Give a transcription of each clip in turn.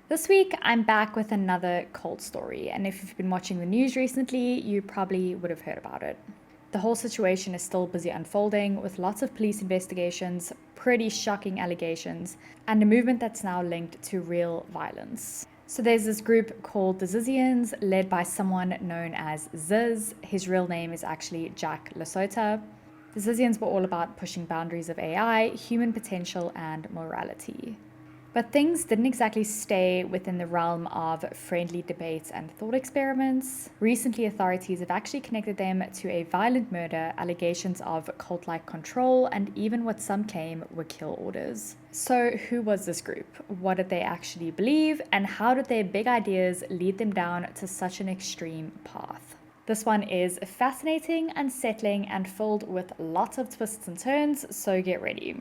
This week, I'm back with another cult story, and if you've been watching the news recently, you probably would have heard about it. The whole situation is still busy unfolding, with lots of police investigations, pretty shocking allegations, and a movement that's now linked to real violence. So there's this group called the Zizians, led by someone known as Ziz. His real name is actually Jack LaSota. The Zizians were all about pushing boundaries of AI, human potential, and morality. But things didn't exactly stay within the realm of friendly debates and thought experiments. Recently, authorities have actually connected them to a violent murder, allegations of cult like control, and even what some claim were kill orders. So, who was this group? What did they actually believe? And how did their big ideas lead them down to such an extreme path? This one is fascinating, unsettling, and filled with lots of twists and turns, so get ready.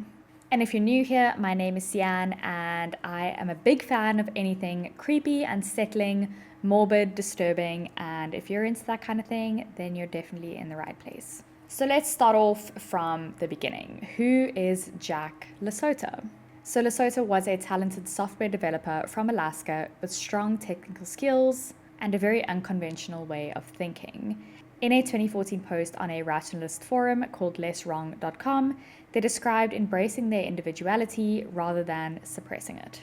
And if you're new here, my name is Zizian, and I am a big fan of anything creepy, unsettling, morbid, disturbing, and if you're into that kind of thing, then you're definitely in the right place. So let's start off from the beginning. Who is Jack LaSota? So LaSota was a talented software developer from Alaska with strong technical skills and a very unconventional way of thinking. In a 2014 post on a Rationalist forum called lesswrong.com, they described embracing their individuality rather than suppressing it.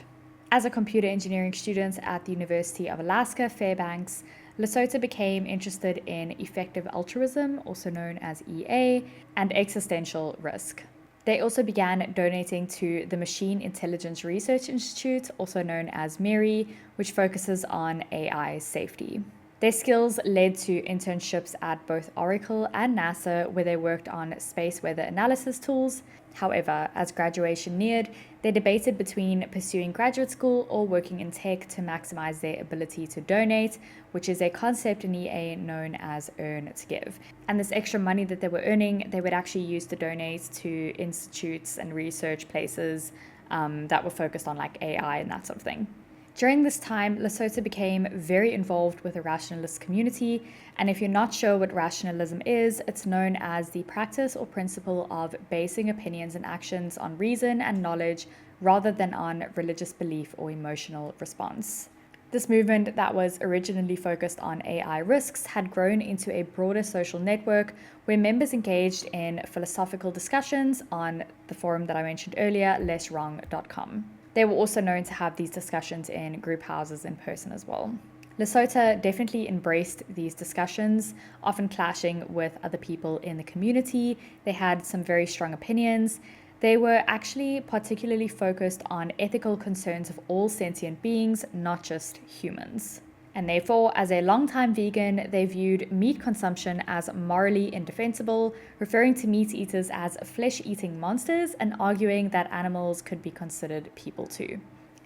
As a computer engineering student at the University of Alaska, Fairbanks, LaSota became interested in effective altruism, also known as EA, and existential risk. They also began donating to the Machine Intelligence Research Institute, also known as MIRI, which focuses on AI safety. Their skills led to internships at both Oracle and NASA, where they worked on space weather analysis tools. However, as graduation neared, they debated between pursuing graduate school or working in tech to maximize their ability to donate, which is a concept in EA known as earn to give. And this extra money that they were earning, they would actually use to donate to institutes and research places that were focused on like AI and that sort of thing. During this time, LaSota became very involved with the rationalist community, and if you're not sure what rationalism is, it's known as the practice or principle of basing opinions and actions on reason and knowledge rather than on religious belief or emotional response. This movement that was originally focused on AI risks had grown into a broader social network where members engaged in philosophical discussions on the forum that I mentioned earlier, lesswrong.com. They were also known to have these discussions in group houses in person as well. LaSota definitely embraced these discussions, often clashing with other people in the community. They had some very strong opinions. They were actually particularly focused on ethical concerns of all sentient beings, not just humans. And therefore, as a longtime vegan, they viewed meat consumption as morally indefensible, referring to meat eaters as flesh-eating monsters and arguing that animals could be considered people too.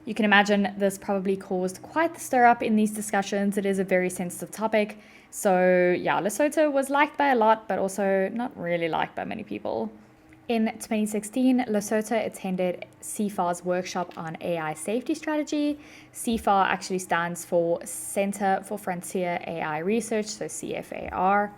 You can imagine this probably caused quite the stir-up in these discussions. It is a very sensitive topic. So yeah, LaSota was liked by a lot, but also not really liked by many people. In 2016, LaSota attended CFAR's workshop on AI safety strategy. CFAR actually stands for Center for Frontier AI Research, so CFAR.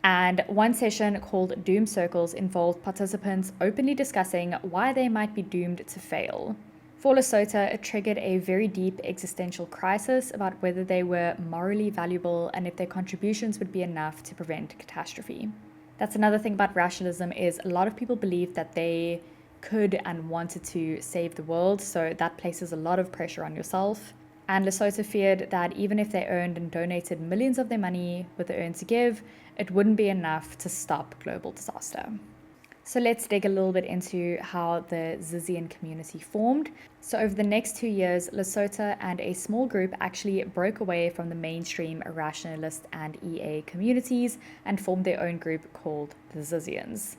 And one session called Doom Circles involved participants openly discussing why they might be doomed to fail. For LaSota, it triggered a very deep existential crisis about whether they were morally valuable and if their contributions would be enough to prevent catastrophe. That's another thing about rationalism is a lot of people believe that they could and wanted to save the world, so that places a lot of pressure on yourself. And LaSota feared that even if they earned and donated millions of their money with the earn to give, it wouldn't be enough to stop global disaster. So let's dig a little bit into how the Zizian community formed. So over the next 2 years, LaSota and a small group actually broke away from the mainstream rationalist and EA communities and formed their own group called the Zizians.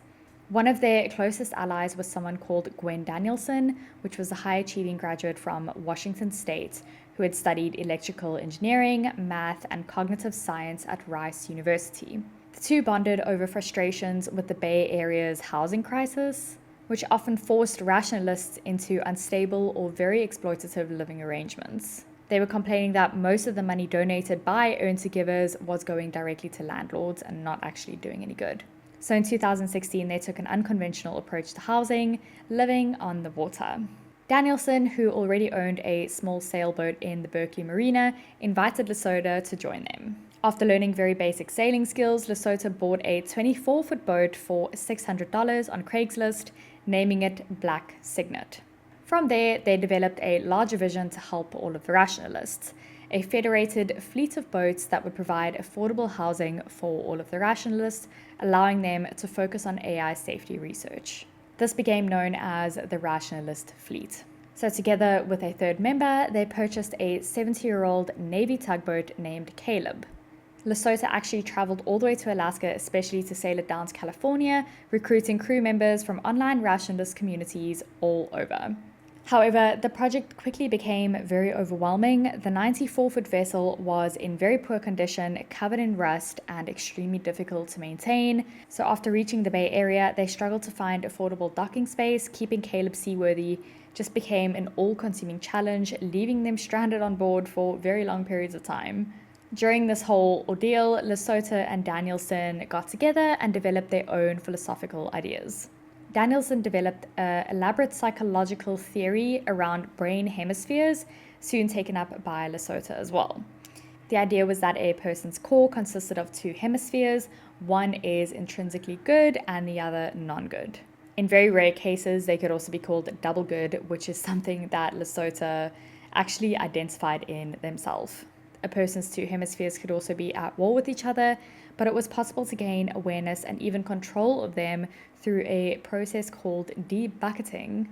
One of their closest allies was someone called Gwen Danielson, which was a high-achieving graduate from Washington State who had studied electrical engineering, math, and cognitive science at Rice University. The two bonded over frustrations with the Bay Area's housing crisis, which often forced rationalists into unstable or very exploitative living arrangements. They were complaining that most of the money donated by earn-to-givers was going directly to landlords and not actually doing any good. So in 2016, they took an unconventional approach to housing, living on the water. Danielson, who already owned a small sailboat in the Berkeley Marina, invited LaSota to join them. After learning very basic sailing skills, LaSota bought a 24-foot boat for $600 on Craigslist, naming it Black Signet. From there, they developed a larger vision to help all of the Rationalists, a federated fleet of boats that would provide affordable housing for all of the Rationalists, allowing them to focus on AI safety research. This became known as the Rationalist Fleet. So together with a third member, they purchased a 70-year-old Navy tugboat named Caleb. LaSota actually traveled all the way to Alaska, especially to sail it down to California, recruiting crew members from online rationalist communities all over. However, the project quickly became very overwhelming. The 94-foot vessel was in very poor condition, covered in rust, and extremely difficult to maintain. So after reaching the Bay Area, they struggled to find affordable docking space. Keeping Caleb seaworthy just became an all-consuming challenge, leaving them stranded on board for very long periods of time. During this whole ordeal, LaSota and Danielson got together and developed their own philosophical ideas. Danielson developed an elaborate psychological theory around brain hemispheres, soon taken up by LaSota as well. The idea was that a person's core consisted of two hemispheres. One is intrinsically good and the other non-good. In very rare cases, they could also be called double good, which is something that LaSota actually identified in themselves. A person's two hemispheres could also be at war with each other, but it was possible to gain awareness and even control of them through a process called debucketing.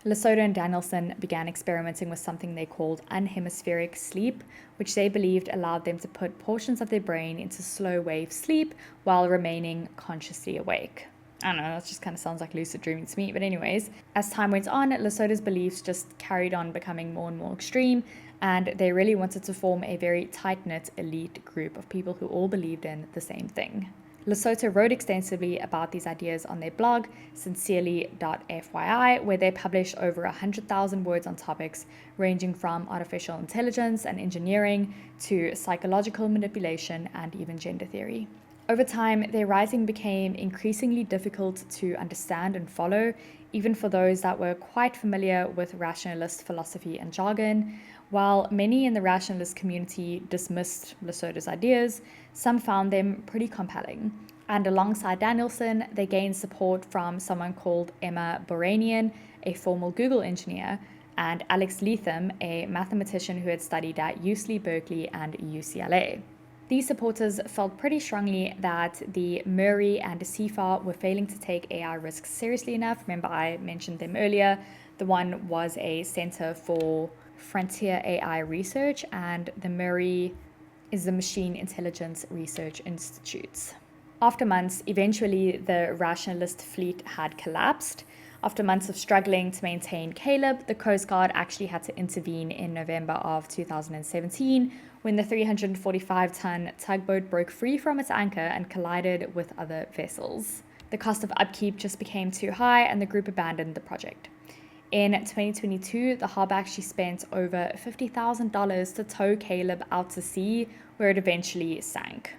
LaSota and Danielson began experimenting with something they called unhemispheric sleep, which they believed allowed them to put portions of their brain into slow wave sleep while remaining consciously awake. I don't know, that just kind of sounds like lucid dreaming to me, but anyways, as time went on, LaSota's beliefs just carried on becoming more and more extreme, and they really wanted to form a very tight-knit elite group of people who all believed in the same thing. LaSota wrote extensively about these ideas on their blog, sincerely.fyi, where they published over 100,000 words on topics ranging from artificial intelligence and engineering to psychological manipulation and even gender theory. Over time, their writing became increasingly difficult to understand and follow, even for those that were quite familiar with rationalist philosophy and jargon. While many in the rationalist community dismissed LaSota's ideas, some found them pretty compelling. And alongside Danielson, they gained support from someone called Emma Boranian, a former Google engineer, and Alex Leatham, a mathematician who had studied at UC Berkeley and UCLA. These supporters felt pretty strongly that the Murray and CIFAR were failing to take AI risks seriously enough. Remember, I mentioned them earlier. The one was a Center for Frontier AI Research, and the Murray is the Machine Intelligence Research Institute. After months, eventually the Rationalist fleet had collapsed. After months of struggling to maintain Caleb, the Coast Guard actually had to intervene in November of 2017 when the 345-ton tugboat broke free from its anchor and collided with other vessels. The cost of upkeep just became too high and the group abandoned the project. In 2022, the harbor actually spent over $50,000 to tow Caleb out to sea, where it eventually sank.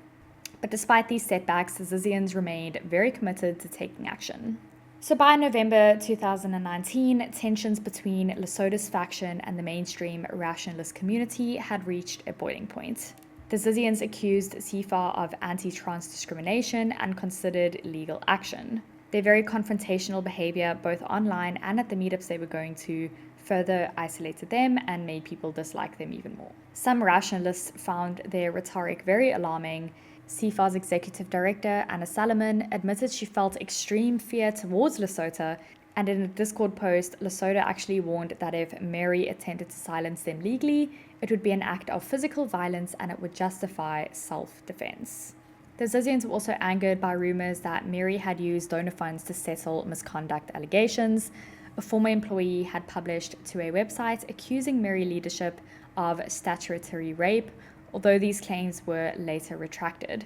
But despite these setbacks, the Zizians remained very committed to taking action. So by November 2019, tensions between LaSota's faction and the mainstream rationalist community had reached a boiling point. The Zizians accused CIFAR of anti-trans discrimination and considered legal action. Their very confrontational behavior, both online and at the meetups they were going to, further isolated them and made people dislike them even more. Some rationalists found their rhetoric very alarming. CIFAR's executive director, Anna Salomon, admitted she felt extreme fear towards LaSota, and in a Discord post, LaSota actually warned that if Mary attempted to silence them legally, it would be an act of physical violence and it would justify self-defense. The Zizians were also angered by rumors that Mary had used donor funds to settle misconduct allegations. A former employee had published to a website accusing Mary leadership of statutory rape, although these claims were later retracted.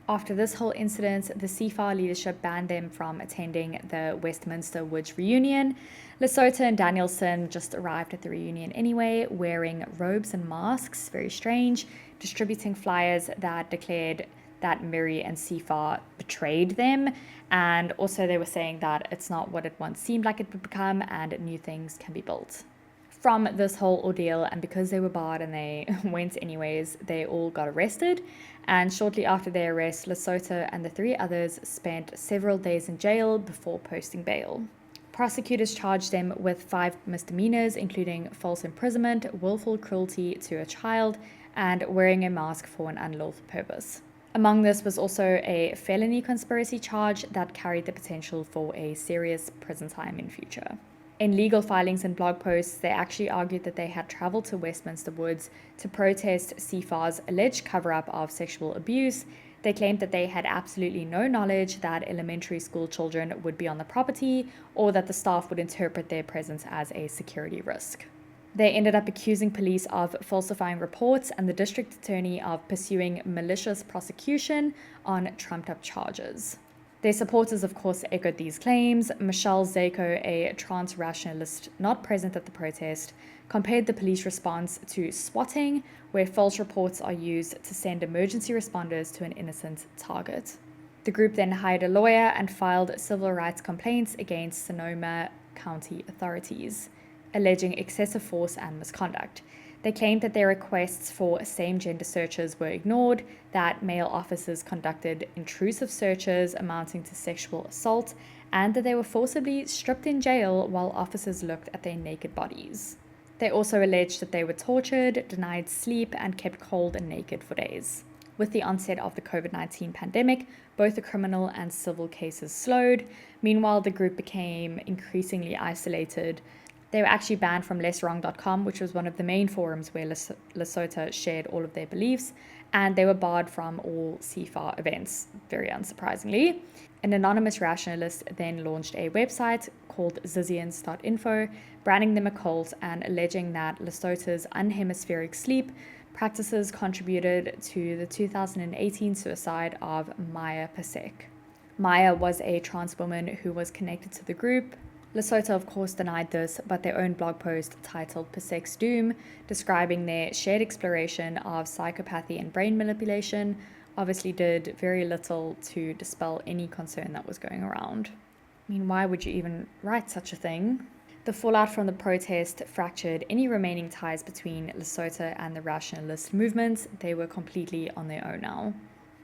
After this whole incident, the CIFAR leadership banned them from attending the Westminster Woods reunion. LaSota and Danielson just arrived at the reunion anyway, wearing robes and masks, very strange, distributing flyers that declared that Miri and Sifa betrayed them. And also they were saying that it's not what it once seemed like it would become, and new things can be built. From this whole ordeal, and because they were barred and they went anyways, they all got arrested. And shortly after their arrest, LaSota and the 3 others spent several days in jail before posting bail. Prosecutors charged them with 5 misdemeanors, including false imprisonment, willful cruelty to a child, and wearing a mask for an unlawful purpose. Among this was also a felony conspiracy charge that carried the potential for a serious prison time in future. In legal filings and blog posts, they actually argued that they had traveled to Westminster Woods to protest Sifa's alleged cover-up of sexual abuse. They claimed that they had absolutely no knowledge that elementary school children would be on the property, or that the staff would interpret their presence as a security risk. They ended up accusing police of falsifying reports and the district attorney of pursuing malicious prosecution on trumped-up charges. Their supporters, of course, echoed these claims. Michelle Zako, a trans rationalist not present at the protest, compared the police response to swatting, where false reports are used to send emergency responders to an innocent target. The group then hired a lawyer and filed civil rights complaints against Sonoma County authorities, alleging excessive force and misconduct. They claimed that their requests for same-gender searches were ignored, that male officers conducted intrusive searches amounting to sexual assault, and that they were forcibly stripped in jail while officers looked at their naked bodies. They also alleged that they were tortured, denied sleep, and kept cold and naked for days. With the onset of the COVID-19 pandemic, both the criminal and civil cases slowed. Meanwhile, the group became increasingly isolated. They were actually banned from lesswrong.com, which was one of the main forums where LaSota shared all of their beliefs, and they were barred from all CFAR events, very unsurprisingly. An anonymous rationalist then launched a website called Zizians.info, branding them a cult and alleging that LaSota's unhemispheric sleep practices contributed to the 2018 suicide of Maya Pasek. Maya was a trans woman who was connected to the group. LaSota, of course, denied this, but their own blog post titled Pasek's Doom, describing their shared exploration of psychopathy and brain manipulation, obviously did very little to dispel any concern that was going around. I mean, why would you even write such a thing? The fallout from the protest fractured any remaining ties between LaSota and the rationalist movement. They were completely on their own now.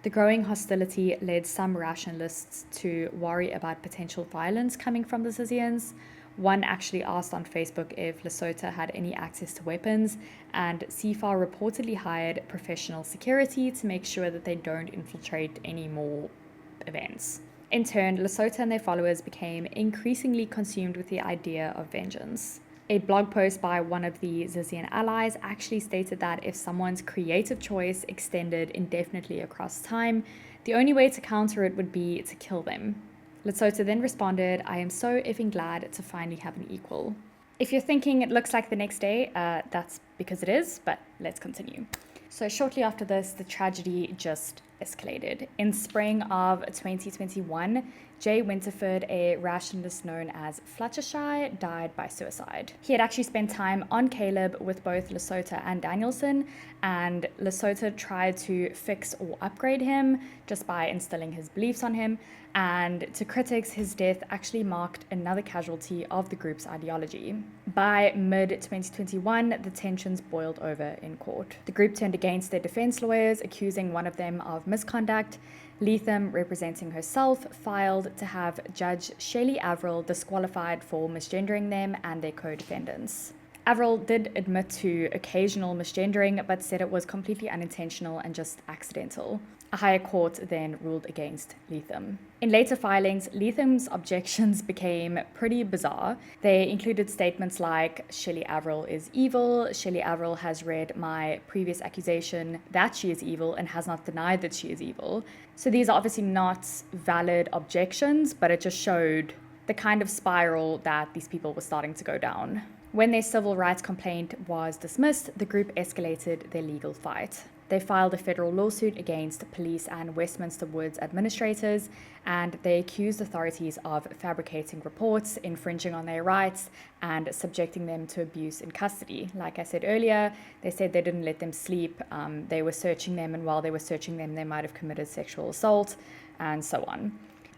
The growing hostility led some rationalists to worry about potential violence coming from the Zizians. One actually asked on Facebook if LaSota had any access to weapons, and CFAR reportedly hired professional security to make sure that they don't infiltrate any more events. In turn, LaSota and their followers became increasingly consumed with the idea of vengeance. A blog post by one of the Zizian allies actually stated that if someone's creative choice extended indefinitely across time, the only way to counter it would be to kill them. LaSota then responded, "I am so effing glad to finally have an equal." If you're thinking it looks like the next day, that's because it is, but let's continue. So shortly after this, the tragedy just escalated. In spring of 2021, Jay Winterford, a rationalist known as Fluttershy, died by suicide. He had actually spent time on Caleb with both LaSota and Danielson, and LaSota tried to fix or upgrade him just by instilling his beliefs on him, and to critics, his death actually marked another casualty of the group's ideology. By mid-2021, the tensions boiled over in court. The group turned against their defense lawyers, accusing one of them of misconduct. Leatham, representing herself, filed to have Judge Shelley Averill disqualified for misgendering them and their co-defendants. Averill did admit to occasional misgendering, but said it was completely unintentional and just accidental. A higher court then ruled against Leatham. In later filings, Leatham's objections became pretty bizarre. They included statements like, "Shelley Averill is evil, Shelley Averill has read my previous accusation that she is evil and has not denied that she is evil." So these are obviously not valid objections, but it just showed the kind of spiral that these people were starting to go down. When their civil rights complaint was dismissed, the group escalated their legal fight. They filed a federal lawsuit against police and Westminster Woods administrators, and they accused authorities of fabricating reports, infringing on their rights, and subjecting them to abuse in custody. Like I said earlier, they said they didn't let them sleep, they were searching them, and while they were searching them, they might have committed sexual assault, and so on.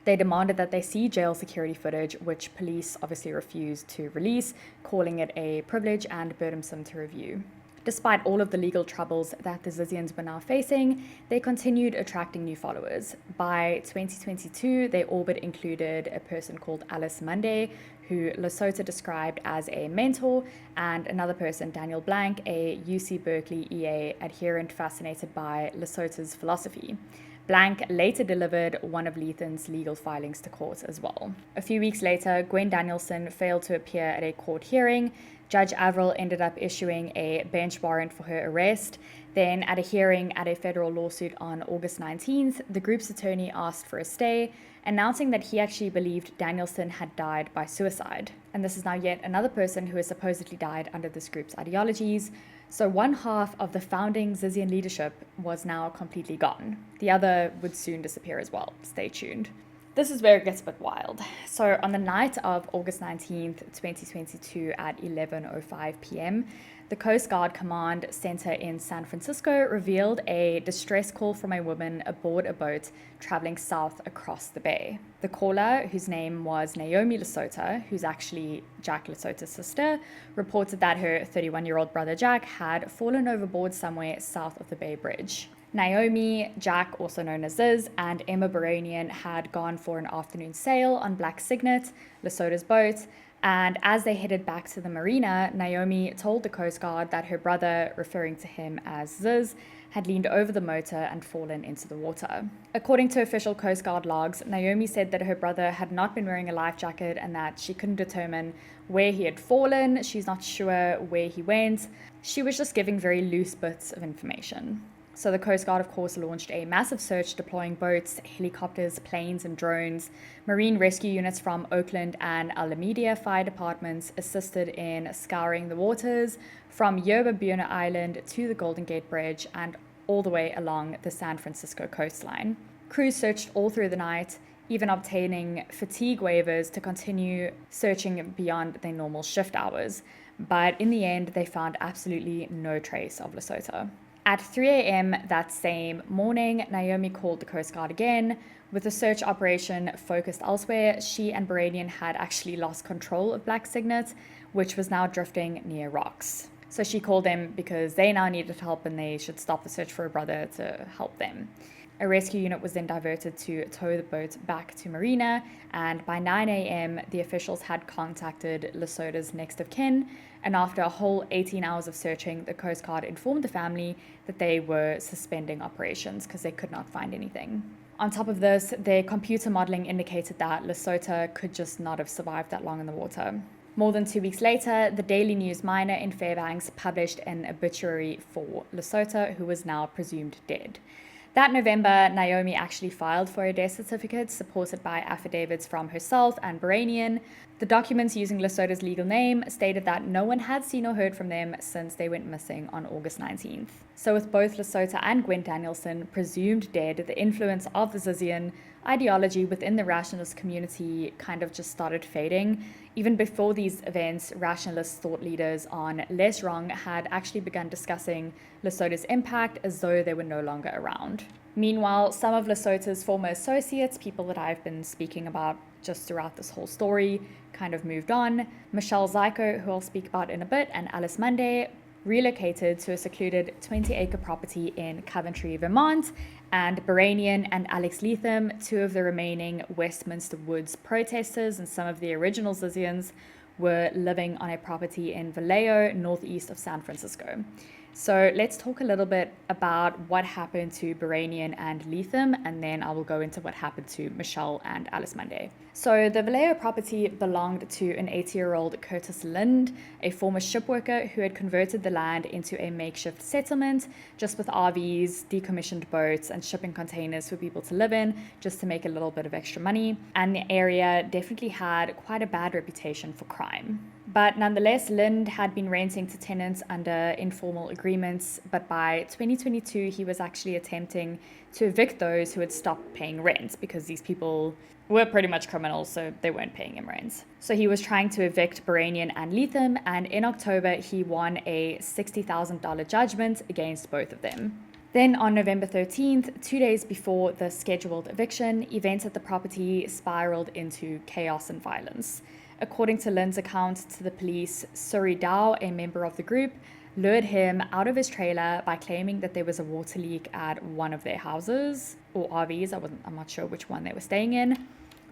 They demanded that they see jail security footage, which police obviously refused to release, calling it a privilege and burdensome to review. Despite all of the legal troubles that the Zizians were now facing, they continued attracting new followers. By 2022, their orbit included a person called Alice Monday, who LaSota described as a mentor, and another person, Daniel Blank, a UC Berkeley EA adherent fascinated by LaSota's philosophy. Blank later delivered one of Lethan's legal filings to court as well. A few weeks later, Gwen Danielson failed to appear at a court hearing. Judge Averill ended up issuing a bench warrant for her arrest. Then, at a hearing at a federal lawsuit on August 19th, the group's attorney asked for a stay, announcing that he actually believed Danielson had died by suicide. And this is now yet another person who has supposedly died under this group's ideologies. So one half of the founding Zizian leadership was now completely gone. The other would soon disappear as well. Stay tuned. This is where it gets a bit wild. So on the night of August 19th, 2022 at 11:05 p.m., the Coast Guard Command Center in San Francisco revealed a distress call from a woman aboard a boat traveling south across the bay. The caller, whose name was Naomi LaSota, who's actually Jack LaSota's sister, reported that her 31-year-old brother Jack had fallen overboard somewhere south of the Bay Bridge. Naomi, Jack, also known as Ziz, and Emma Baranian had gone for an afternoon sail on Black Signet, LaSota's boat, and as they headed back to the marina, Naomi told the Coast Guard that her brother, referring to him as Ziz, had leaned over the motor and fallen into the water. According to official Coast Guard logs, Naomi said that her brother had not been wearing a life jacket and that she couldn't determine where he had fallen. She's not sure where he went. She was just giving very loose bits of information. So the Coast Guard, of course, launched a massive search deploying boats, helicopters, planes, and drones. Marine rescue units from Oakland and Alameda fire departments assisted in scouring the waters from Yerba Buena Island to the Golden Gate Bridge and all the way along the San Francisco coastline. Crews searched all through the night, even obtaining fatigue waivers to continue searching beyond their normal shift hours. But in the end, they found absolutely no trace of LaSota. At 3 a.m. that same morning, Naomi called the Coast Guard again. With the search operation focused elsewhere, she and Baranian had actually lost control of Black Signet, which was now drifting near rocks. So she called them because they now needed help and they should stop the search for her brother to help them. A rescue unit was then diverted to tow the boat back to Marina, and by 9 a.m., the officials had contacted LaSota's next of kin, and after a whole 18 hours of searching, the Coast Guard informed the family that they were suspending operations because they could not find anything. On top of this, their computer modeling indicated that LaSota could just not have survived that long in the water. More than 2 weeks later, the Daily News Miner in Fairbanks published an obituary for LaSota, who was now presumed dead. That November, Naomi actually filed for a death certificate supported by affidavits from herself and Baranian. The documents using LaSota's legal name stated that no one had seen or heard from them since they went missing on August 19th. So with both LaSota and Gwen Danielson presumed dead, the influence of the Zizian ideology within the rationalist community kind of just started fading. Even before these events, rationalist thought leaders on Less Wrong had actually begun discussing LaSota's impact as though they were no longer around. Meanwhile, some of LaSota's former associates, people that I've been speaking about just throughout this whole story, kind of moved on. Michelle Zyko, who I'll speak about in a bit, and Alice Monday relocated to a secluded 20-acre property in Coventry, Vermont, and Baranian and Alex Letham, two of the remaining Westminster Woods protesters and some of the original Zizians, were living on a property in Vallejo, northeast of San Francisco. So let's talk a little bit about what happened to Baranian and Letham, and then I will go into what happened to Michelle and Alice Monday. So the Vallejo property belonged to an 80-year-old Curtis Lind, a former shipworker who had converted the land into a makeshift settlement, just with RVs, decommissioned boats, and shipping containers for people to live in, just to make a little bit of extra money. And the area definitely had quite a bad reputation for crime. But nonetheless, Lind had been renting to tenants under informal agreements, but by 2022, he was actually attempting to evict those who had stopped paying rent because these people were pretty much criminals, so they weren't paying him rent. So he was trying to evict Baranian and Leatham, and in October, he won a $60,000 judgment against both of them. Then on November 13th, 2 days before the scheduled eviction, events at the property spiraled into chaos and violence. According to Lind's account to the police, Suri Dao, a member of the group, lured him out of his trailer by claiming that there was a water leak at one of their houses, or RVs, I'm not sure which one they were staying in.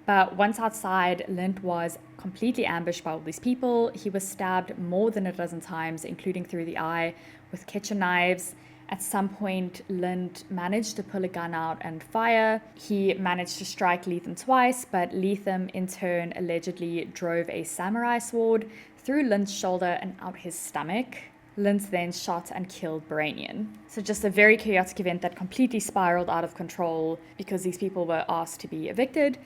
But once outside, Lind was completely ambushed by all these people. He was stabbed more than a dozen times, including through the eye, with kitchen knives. At some point, Lind managed to pull a gun out and fire. He managed to strike Leatham twice, but Leatham in turn allegedly drove a samurai sword through Lind's shoulder and out his stomach. Lind then shot and killed Baranian. So just a very chaotic event that completely spiraled out of control because these people were asked to be evicted.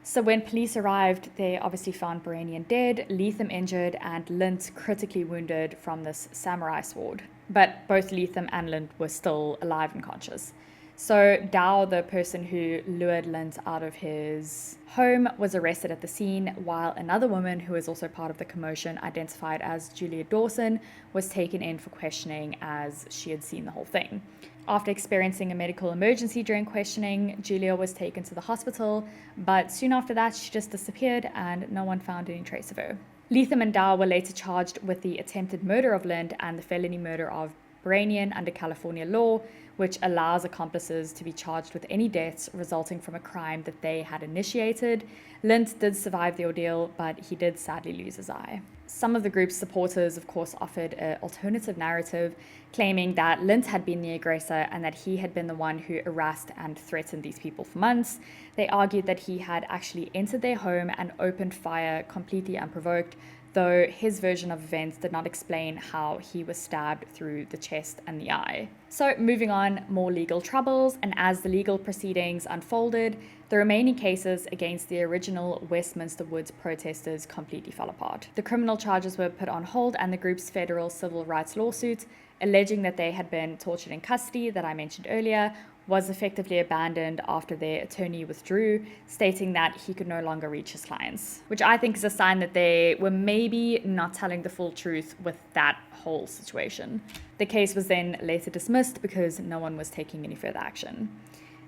So when police arrived, they obviously found Baranian dead, Leatham injured, and Lind critically wounded from this samurai sword. But both Leatham and Lind were still alive and conscious. So Dao, the person who lured Lind out of his home, was arrested at the scene, while another woman who was also part of the commotion, identified as Julia Dawson, was taken in for questioning as she had seen the whole thing. After experiencing a medical emergency during questioning, Julia was taken to the hospital, but soon after that she just disappeared and no one found any trace of her. Leatham and Dow were later charged with the attempted murder of Lind and the felony murder of Baranian under California law, which allows accomplices to be charged with any deaths resulting from a crime that they had initiated. Lind did survive the ordeal, but he did sadly lose his eye. Some of the group's supporters, of course, offered an alternative narrative, claiming that Lind had been the aggressor and that he had been the one who harassed and threatened these people for months. They argued that he had actually entered their home and opened fire completely unprovoked, though his version of events did not explain how he was stabbed through the chest and the eye. So moving on, more legal troubles, and as the legal proceedings unfolded, the remaining cases against the original Westminster Woods protesters completely fell apart. The criminal charges were put on hold, and the group's federal civil rights lawsuit, alleging that they had been tortured in custody that I mentioned earlier, was effectively abandoned after their attorney withdrew, stating that he could no longer reach his clients, which I think is a sign that they were maybe not telling the full truth with that whole situation. The case was then later dismissed because no one was taking any further action.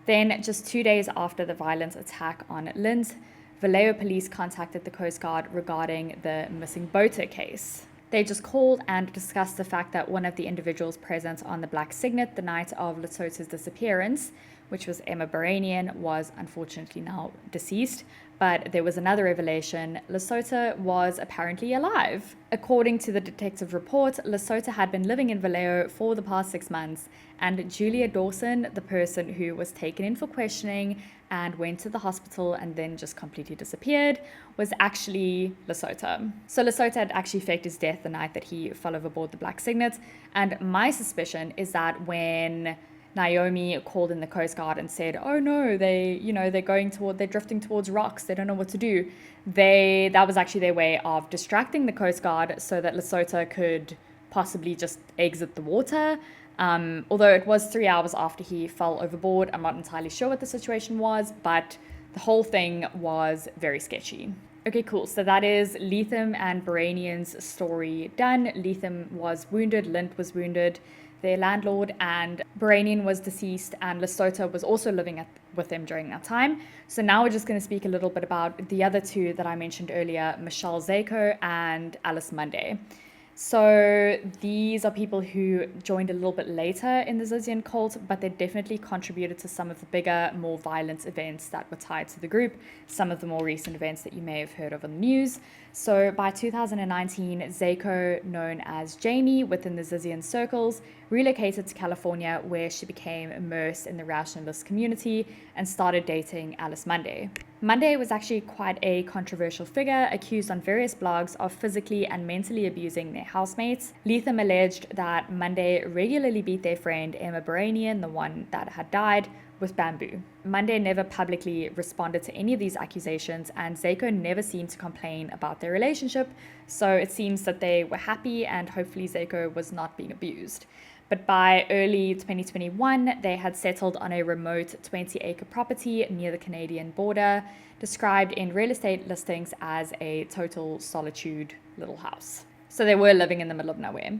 Then, just 2 days after the violent attack on Lind, Vallejo police contacted the Coast Guard regarding the missing boater case. They just called and discussed the fact that one of the individuals present on the Black Signet the night of LaSota's disappearance, which was Emma Baranian, was unfortunately now deceased. But there was another revelation: LaSota was apparently alive. According to the detective report, LaSota had been living in Vallejo for the past 6 months, and Julia Dawson, the person who was taken in for questioning and went to the hospital and then just completely disappeared, was actually LaSota. So LaSota had actually faked his death the night that he fell overboard the Black Signet, and my suspicion is that when Naomi called in the Coast Guard and said, "Oh no, they're drifting towards rocks, they don't know what to do," that was actually their way of distracting the Coast Guard so that LaSota could possibly just exit the water. Although it was 3 hours after he fell overboard, I'm not entirely sure what the situation was, but the whole thing was very sketchy. Okay, cool. So that is Leatham and Baranian's story done. Leatham was wounded, Lind was wounded, their landlord, and Baranian was deceased, and LaSota was also living with them during that time. So now we're just going to speak a little bit about the other two that I mentioned earlier, Michelle Zako and Alice Monday. So these are people who joined a little bit later in the Zizian cult, but they definitely contributed to some of the bigger, more violent events that were tied to the group, some of the more recent events that you may have heard of on the news. So by 2019, Zako, known as Jamie within the Zizian circles, relocated to California, where she became immersed in the Rationalist community and started dating Alice Monday. Monday was actually quite a controversial figure, accused on various blogs of physically and mentally abusing their housemates. Leatham alleged that Monday regularly beat their friend Emma Baranian, the one that had died, with bamboo. Monday never publicly responded to any of these accusations, and Zico never seemed to complain about their relationship, so it seems that they were happy and hopefully Zico was not being abused. But by early 2021, they had settled on a remote 20-acre property near the Canadian border, described in real estate listings as a total solitude little house. So they were living in the middle of nowhere.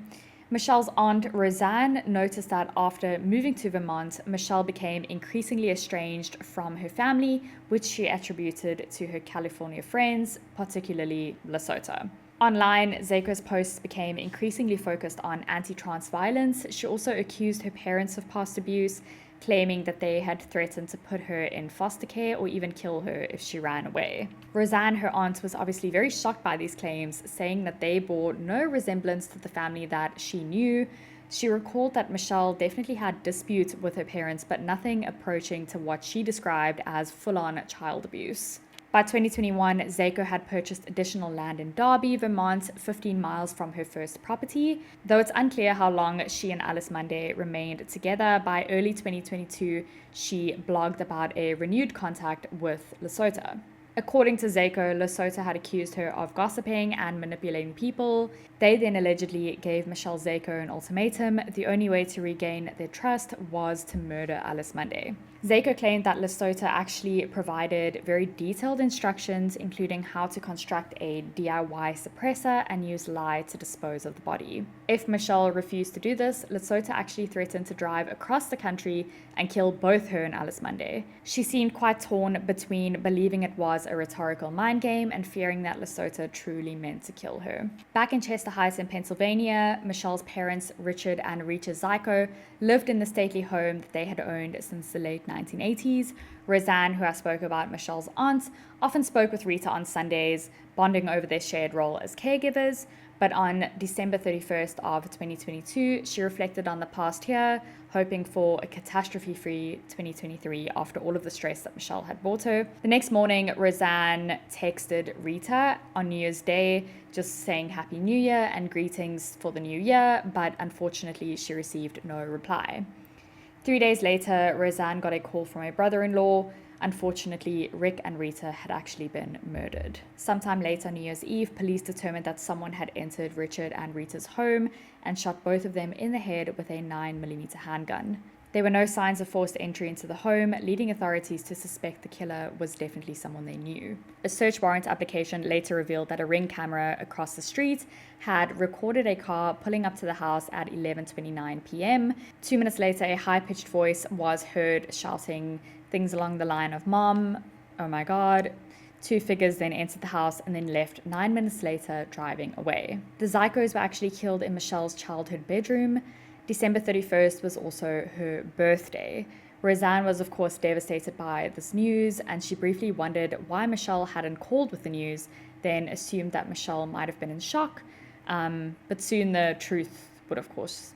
Michelle's aunt, Roseanne, noticed that after moving to Vermont, Michelle became increasingly estranged from her family, which she attributed to her California friends, particularly LaSota. Online, Zico's posts became increasingly focused on anti-trans violence. She also accused her parents of past abuse, claiming that they had threatened to put her in foster care or even kill her if she ran away. Roseanne, her aunt, was obviously very shocked by these claims, saying that they bore no resemblance to the family that she knew. She recalled that Michelle definitely had disputes with her parents, but nothing approaching to what she described as full-on child abuse. By 2021, Zico had purchased additional land in Derby, Vermont, 15 miles from her first property. Though it's unclear how long she and Alice Monday remained together, by early 2022, she blogged about a renewed contact with LaSota. According to Zico, LaSota had accused her of gossiping and manipulating people. They then allegedly gave Michelle Zico an ultimatum. The only way to regain their trust was to murder Alice Monday. Zico claimed that LaSota actually provided very detailed instructions, including how to construct a DIY suppressor and use lye to dispose of the body. If Michelle refused to do this, LaSota actually threatened to drive across the country and kill both her and Alice Monday. She seemed quite torn between believing it was a rhetorical mind game and fearing that LaSota truly meant to kill her. Back in Chester Heights in Pennsylvania, Michelle's parents, Richard and Rita Zico, lived in the stately home that they had owned since the late 1980s. Roseanne, who I spoke about, Michelle's aunt, often spoke with Rita on Sundays, bonding over their shared role as caregivers. But on December 31st of 2022, she reflected on the past year, hoping for a catastrophe-free 2023 after all of the stress that Michelle had brought her. The next morning, Roseanne texted Rita on New Year's Day, just saying Happy New Year and greetings for the new year, but unfortunately, she received no reply. 3 days later, Roseanne got a call from her brother-in-law. Unfortunately, Rick and Rita had actually been murdered. Sometime later on New Year's Eve, police determined that someone had entered Richard and Rita's home and shot both of them in the head with a 9mm handgun. There were no signs of forced entry into the home, leading authorities to suspect the killer was definitely someone they knew. A search warrant application later revealed that a Ring camera across the street had recorded a car pulling up to the house at 11:29 p.m. 2 minutes later, a high-pitched voice was heard shouting things along the line of, "Mom, oh my God." Two figures then entered the house and then left 9 minutes later, driving away. The Zicos were actually killed in Michelle's childhood bedroom. December 31st was also her birthday. Roseanne was of course devastated by this news, and she briefly wondered why Michelle hadn't called with the news, then assumed that Michelle might have been in shock, but soon the truth would of course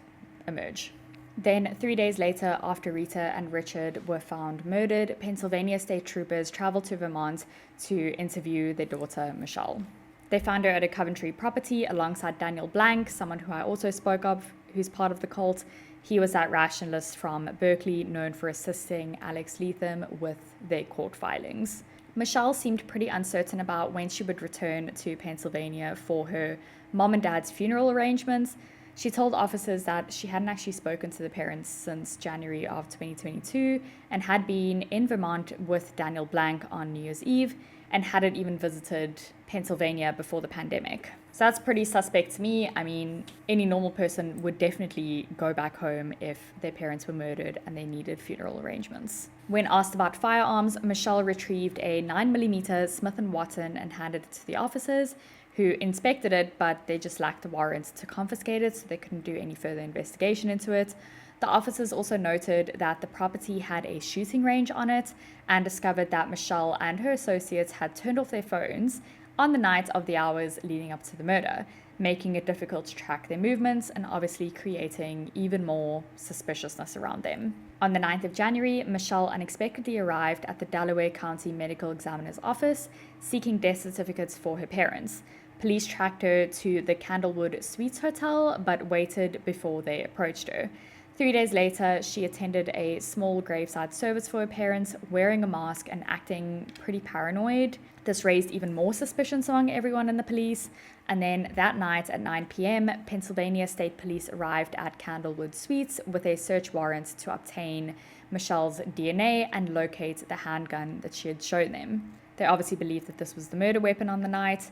emerge. Then 3 days later, after Rita and Richard were found murdered, Pennsylvania state troopers traveled to Vermont to interview their daughter Michelle. They found her at a Coventry property alongside Daniel Blank, someone who I also spoke of, who's part of the cult. He was that Rationalist from Berkeley, known for assisting Alex Leatham with their court filings. Michelle seemed pretty uncertain about when she would return to Pennsylvania for her mom and dad's funeral arrangements. She told officers that she hadn't actually spoken to the parents since January of 2022 and had been in Vermont with Daniel Blank on New Year's Eve and hadn't even visited Pennsylvania before the pandemic. So that's pretty suspect to me. I mean, any normal person would definitely go back home if their parents were murdered and they needed funeral arrangements. When asked about firearms, Michelle retrieved a 9mm Smith & Wesson and handed it to the officers, who inspected it, but they just lacked the warrant to confiscate it, so they couldn't do any further investigation into it. The officers also noted that the property had a shooting range on it and discovered that Michelle and her associates had turned off their phones on the night of the hours leading up to the murder. making it difficult to track their movements and obviously creating even more suspiciousness around them. On the 9th of January, Michelle unexpectedly arrived at the Delaware County Medical Examiner's office seeking death certificates for her parents. Police tracked her to the Candlewood Suites Hotel but waited before they approached her. 3 days later, she attended a small graveside service for her parents, wearing a mask and acting pretty paranoid. This raised even more suspicions among everyone in the police. And then that night at 9 p.m., Pennsylvania State Police arrived at Candlewood Suites with a search warrant to obtain Michelle's DNA and locate the handgun that she had shown them. They obviously believed that this was the murder weapon on the night.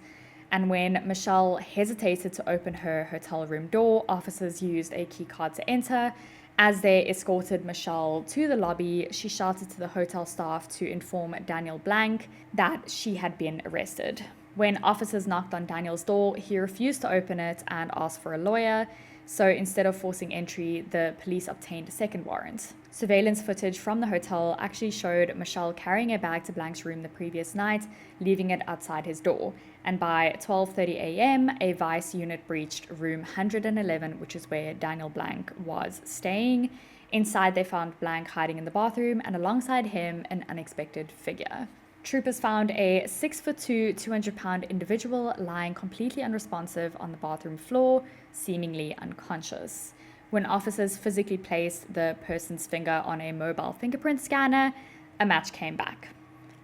And when Michelle hesitated to open her hotel room door, officers used a key card to enter. As they escorted Michelle to the lobby, she shouted to the hotel staff to inform Daniel Blank that she had been arrested. When officers knocked on Daniel's door, he refused to open it and asked for a lawyer. So instead of forcing entry, the police obtained a second warrant. Surveillance footage from the hotel actually showed Michelle carrying a bag to Blank's room the previous night, leaving it outside his door. And by 12:30 a.m., a Vice unit breached room 111, which is where Daniel Blank was staying. Inside, they found Blank hiding in the bathroom, and alongside him, an unexpected figure. Troopers found a 6'2", 200-pound individual lying completely unresponsive on the bathroom floor, seemingly unconscious. When officers physically placed the person's finger on a mobile fingerprint scanner, a match came back.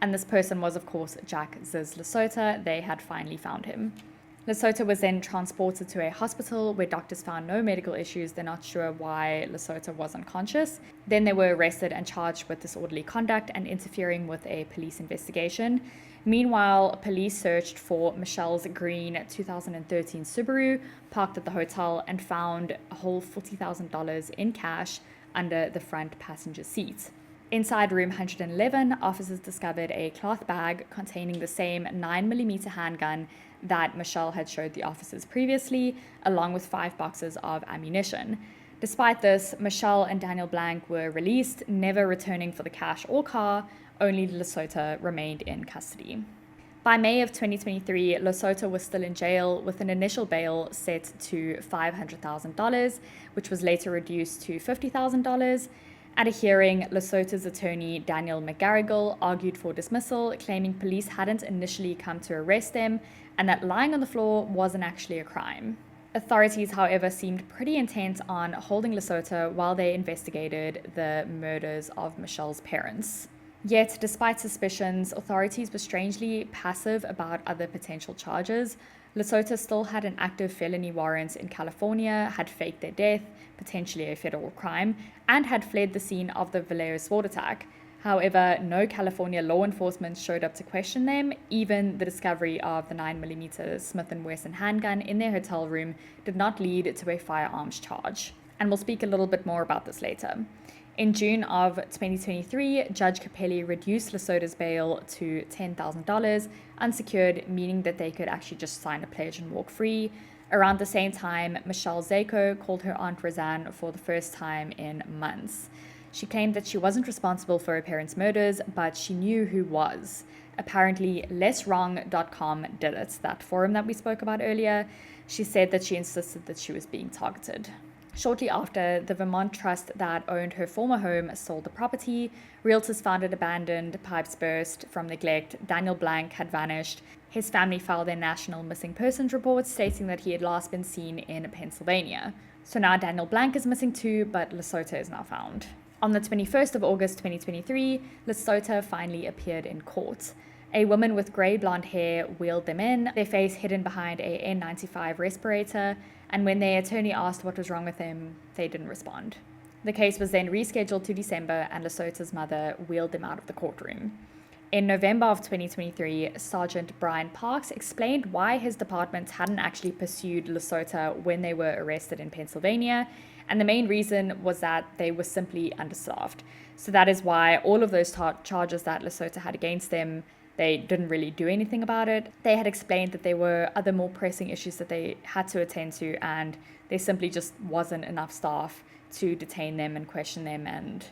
And this person was, of course, Jack Ziz LaSota. They had finally found him. LaSota was then transported to a hospital where doctors found no medical issues. They're not sure why LaSota was unconscious. Then they were arrested and charged with disorderly conduct and interfering with a police investigation. Meanwhile, police searched for Michelle's green 2013 Subaru parked at the hotel and found a whole $40,000 in cash under the front passenger seat. Inside room 111, officers discovered a cloth bag containing the same 9mm handgun that Michelle had showed the officers previously, along with 5 boxes of ammunition. Despite this, Michelle and Daniel Blank were released, never returning for the cash or car. Only LaSota remained in custody. By May of 2023, LaSota was still in jail with an initial bail set to $500,000, which was later reduced to $50,000. At a hearing, LaSota's attorney, Daniel McGarrigle, argued for dismissal, claiming police hadn't initially come to arrest them and that lying on the floor wasn't actually a crime. Authorities, however, seemed pretty intent on holding LaSota while they investigated the murders of Michelle's parents. Yet, despite suspicions, authorities were strangely passive about other potential charges. LaSota still had an active felony warrant in California, had faked their death, potentially a federal crime, and had fled the scene of the Vallejo SWAT attack. However, no California law enforcement showed up to question them. Even the discovery of the 9mm Smith & Wesson handgun in their hotel room did not lead to a firearms charge. And we'll speak a little bit more about this later. In June of 2023, Judge Capelli reduced LaSota's bail to $10,000 unsecured, meaning that they could actually just sign a pledge and walk free. Around the same time, Michelle Zako called her Aunt Roseanne for the first time in months. She claimed that she wasn't responsible for her parents' murders, but she knew who was. Apparently, lesswrong.com did it, that forum that we spoke about earlier. She said that she insisted that she was being targeted. Shortly after, the Vermont trust that owned her former home sold the property. Realtors found it abandoned, pipes burst from neglect, Daniel Blank had vanished. His family filed a national missing persons report stating that he had last been seen in Pennsylvania. So now Daniel Blank is missing too, but LaSota is now found. On the 21st of August 2023, LaSota finally appeared in court. A woman with grey blonde hair wheeled them in, their face hidden behind a N95 respirator, and when their attorney asked what was wrong with him, they didn't respond. The case was then rescheduled to December, and LaSota's mother wheeled them out of the courtroom. In November of 2023, Sergeant Brian Parks explained why his department hadn't actually pursued LaSota when they were arrested in Pennsylvania, and the main reason was that they were simply understaffed. So that is why all of those charges that LaSota had against them, they didn't really do anything about it. They had explained that there were other more pressing issues that they had to attend to, and there simply just wasn't enough staff to detain them and question them, and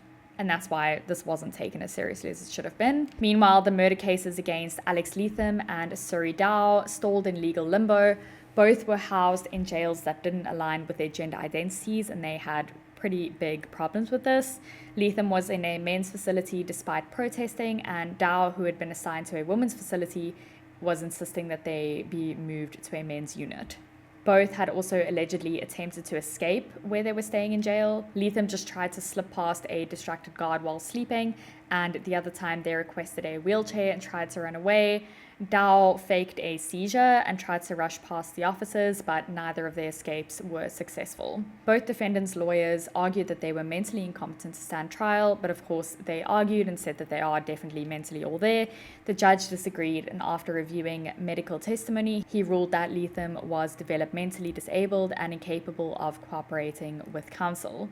that's why this wasn't taken as seriously as it should have been. Meanwhile, the murder cases against Alex Leatham and Suri Dow stalled in legal limbo. Both were housed in jails that didn't align with their gender identities, and they had pretty big problems with this. Lethem was in a men's facility despite protesting, and Dow, who had been assigned to a women's facility, was insisting that they be moved to a men's unit. Both had also allegedly attempted to escape where they were staying in jail. Lethem just tried to slip past a distracted guard while sleeping, and the other time they requested a wheelchair and tried to run away. Dow faked a seizure and tried to rush past the officers, but neither of their escapes were successful. Both defendants' lawyers argued that they were mentally incompetent to stand trial, but of course they argued and said that they are definitely mentally all there. The judge disagreed, and after reviewing medical testimony, he ruled that Lethem was developmentally disabled and incapable of cooperating with counsel.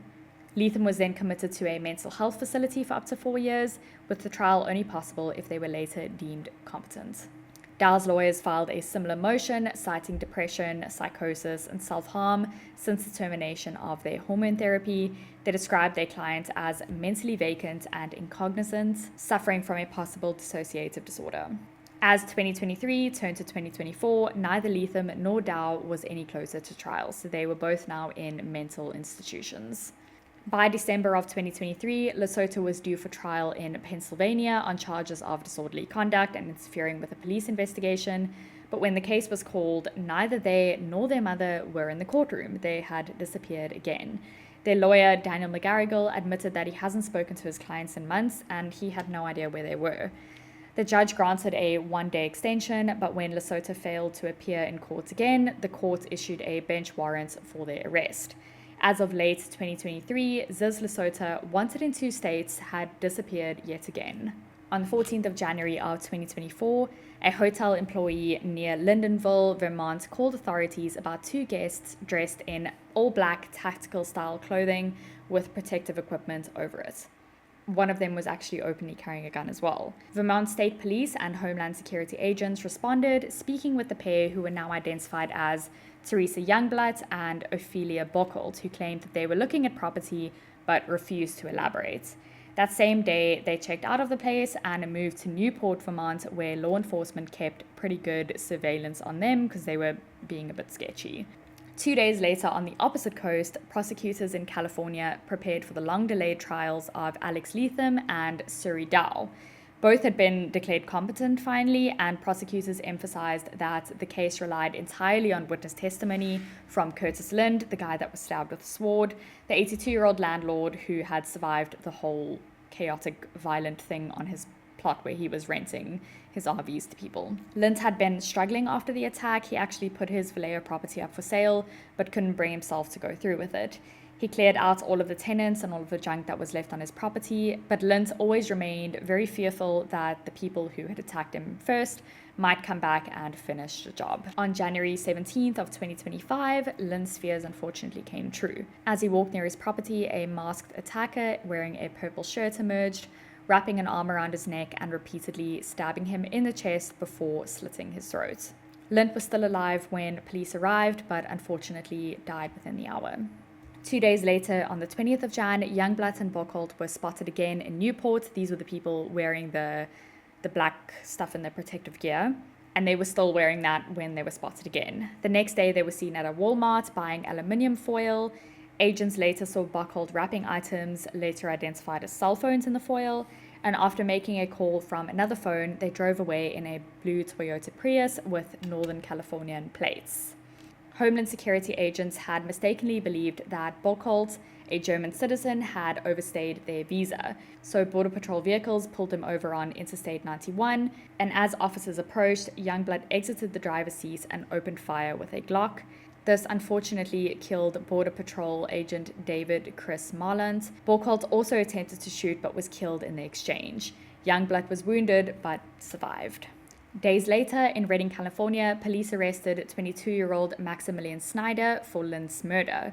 Lethem was then committed to a mental health facility for up to 4 years, with the trial only possible if they were later deemed competent. Dow's lawyers filed a similar motion, citing depression, psychosis, and self-harm since the termination of their hormone therapy. They described their client as mentally vacant and incognizant, suffering from a possible dissociative disorder. As 2023 turned to 2024, neither Lethem nor Dow was any closer to trial, so they were both now in mental institutions. By December of 2023, LaSota was due for trial in Pennsylvania on charges of disorderly conduct and interfering with a police investigation. But when the case was called, neither they nor their mother were in the courtroom. They had disappeared again. Their lawyer, Daniel McGarrigle, admitted that he hasn't spoken to his clients in months and he had no idea where they were. The judge granted a 1-day extension, but when LaSota failed to appear in court again, the court issued a bench warrant for their arrest. As of late 2023, Ziz LaSota, wanted in 2 states, had disappeared yet again. On the 14th of January of 2024, a hotel employee near Lyndonville, Vermont, called authorities about 2 guests dressed in all-black tactical-style clothing with protective equipment over it. One of them was actually openly carrying a gun as well. Vermont State Police and Homeland Security agents responded, speaking with the pair, who were now identified as Teresa Youngblood and Ophelia Bockholt, who claimed that they were looking at property but refused to elaborate. That same day, they checked out of the place and moved to Newport, Vermont, where law enforcement kept pretty good surveillance on them because they were being a bit sketchy. 2 days later, on the opposite coast, prosecutors in California prepared for the long-delayed trials of Alex Lethem and Suri Dow. Both had been declared competent finally, and prosecutors emphasized that the case relied entirely on witness testimony from Curtis Lind, the guy that was stabbed with a sword, the 82-year-old landlord who had survived the whole chaotic, violent thing on his plot where he was renting his RVs to people. Lind had been struggling after the attack. He actually put his Vallejo property up for sale, but couldn't bring himself to go through with it. He cleared out all of the tenants and all of the junk that was left on his property, but Lind always remained very fearful that the people who had attacked him first might come back and finish the job. On January 17th of 2025, Lind's fears unfortunately came true. As he walked near his property, a masked attacker wearing a purple shirt emerged, wrapping an arm around his neck and repeatedly stabbing him in the chest before slitting his throat. Lind was still alive when police arrived, but unfortunately died within the hour. 2 days later, on the 20th of Jan, Youngblood and Bockholt were spotted again in Newport. These were the people wearing the black stuff in their protective gear, and they were still wearing that when they were spotted again. The next day, they were seen at a Walmart buying aluminium foil. Agents later saw Bockholt wrapping items, later identified as cell phones, in the foil, and after making a call from another phone, they drove away in a blue Toyota Prius with Northern Californian plates. Homeland Security agents had mistakenly believed that Bockholt, a German citizen, had overstayed their visa, so Border Patrol vehicles pulled him over on Interstate 91, and as officers approached, Youngblood exited the driver's seat and opened fire with a Glock. This unfortunately killed Border Patrol agent David Chris Marland. Bockholt also attempted to shoot but was killed in the exchange. Youngblood was wounded but survived. Days later, in Redding, California, police arrested 22-year-old Maximilian Snyder for Lind's murder.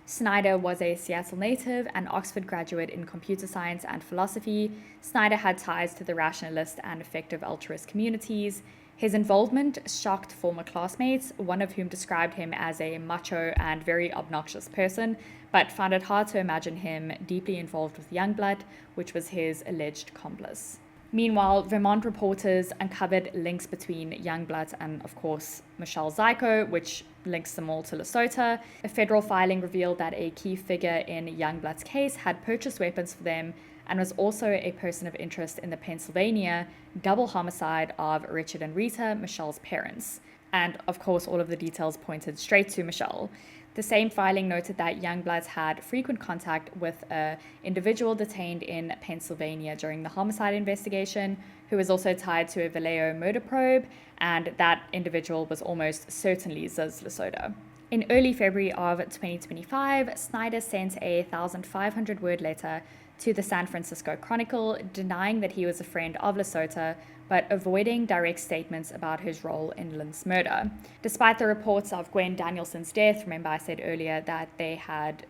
Snyder was a Seattle native and Oxford graduate in computer science and philosophy. Snyder had ties to the Rationalist and effective altruist communities. His involvement shocked former classmates, one of whom described him as a macho and very obnoxious person, but found it hard to imagine him deeply involved with Youngblood, which was his alleged accomplice. Meanwhile, Vermont reporters uncovered links between Youngblood and, of course, Michelle Zyko, which links them all to LaSota. A federal filing revealed that a key figure in Youngblood's case had purchased weapons for them and was also a person of interest in the Pennsylvania double homicide of Richard and Rita, Michelle's parents. And, of course, all of the details pointed straight to Michelle. The same filing noted that Youngbloods had frequent contact with an individual detained in Pennsylvania during the homicide investigation, who was also tied to a Vallejo murder probe, and that individual was almost certainly Ziz LaSota. In early February of 2025, Snyder sent a 1,500-word letter to the San Francisco Chronicle denying that he was a friend of LaSota, but avoiding direct statements about his role in Lynn's murder. Despite the reports of Gwen Danielson's death, remember I said earlier that they had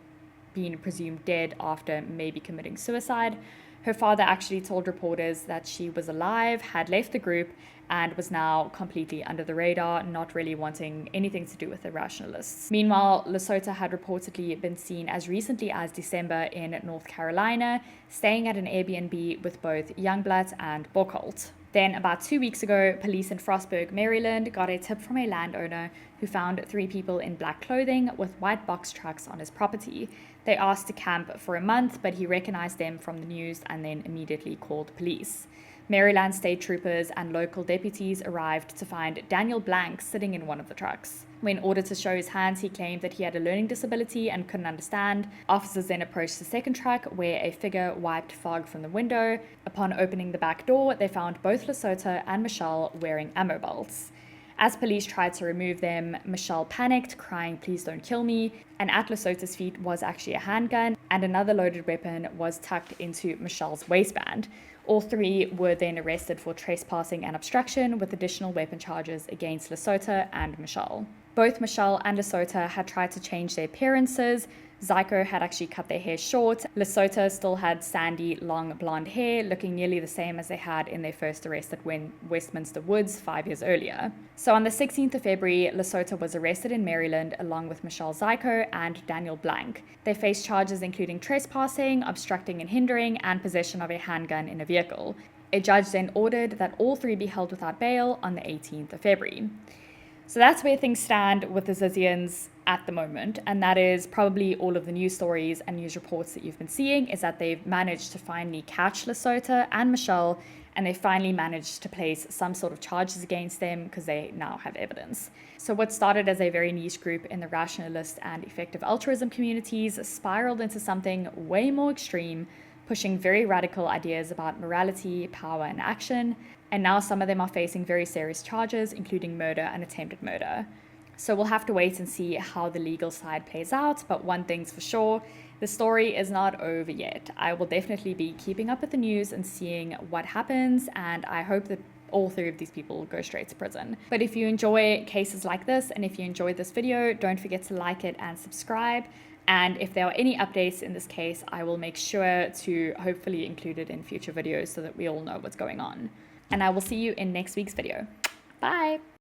been presumed dead after maybe committing suicide, her father actually told reporters that she was alive, had left the group, and was now completely under the radar, not really wanting anything to do with the Rationalists. Meanwhile, LaSota had reportedly been seen as recently as December in North Carolina, staying at an Airbnb with both Youngblood and Bockholt. Then, about 2 weeks ago, police in Frostburg, Maryland, got a tip from a landowner who found 3 people in black clothing with white box trucks on his property. They asked to camp for a month, but he recognized them from the news and then immediately called police. Maryland state troopers and local deputies arrived to find Daniel Blank sitting in one of the trucks. When ordered to show his hands, he claimed that he had a learning disability and couldn't understand. Officers then approached the second truck, where a figure wiped fog from the window. Upon opening the back door, they found both LaSota and Michelle wearing ammo belts. As police tried to remove them, Michelle panicked, crying, "Please don't kill me." And at LaSota's feet was actually a handgun, and another loaded weapon was tucked into Michelle's waistband. All 3 were then arrested for trespassing and obstruction, with additional weapon charges against LaSota and Michelle. Both Michelle and LaSota had tried to change their appearances. Zyko had actually cut their hair short. LaSota still had sandy, long blonde hair, looking nearly the same as they had in their first arrest at Westminster Woods 5 years earlier. So on the 16th of February, LaSota was arrested in Maryland along with Michelle Zyko and Daniel Blank. They faced charges including trespassing, obstructing and hindering, and possession of a handgun in a vehicle. A judge then ordered that all 3 be held without bail on the 18th of February. So that's where things stand with the Zizians at the moment, and that is probably all of the news stories and news reports that you've been seeing, is that they've managed to finally catch LaSota and Michelle, and they finally managed to place some sort of charges against them because they now have evidence. So what started as a very niche group in the rationalist and effective altruism communities spiraled into something way more extreme, pushing very radical ideas about morality, power, and action. And now some of them are facing very serious charges, including murder and attempted murder. So we'll have to wait and see how the legal side plays out, but one thing's for sure, the story is not over yet. I will definitely be keeping up with the news and seeing what happens, and I hope that all 3 of these people go straight to prison. But if you enjoy cases like this, and if you enjoyed this video, don't forget to like it and subscribe. And if there are any updates in this case, I will make sure to hopefully include it in future videos so that we all know what's going on. And I will see you in next week's video. Bye!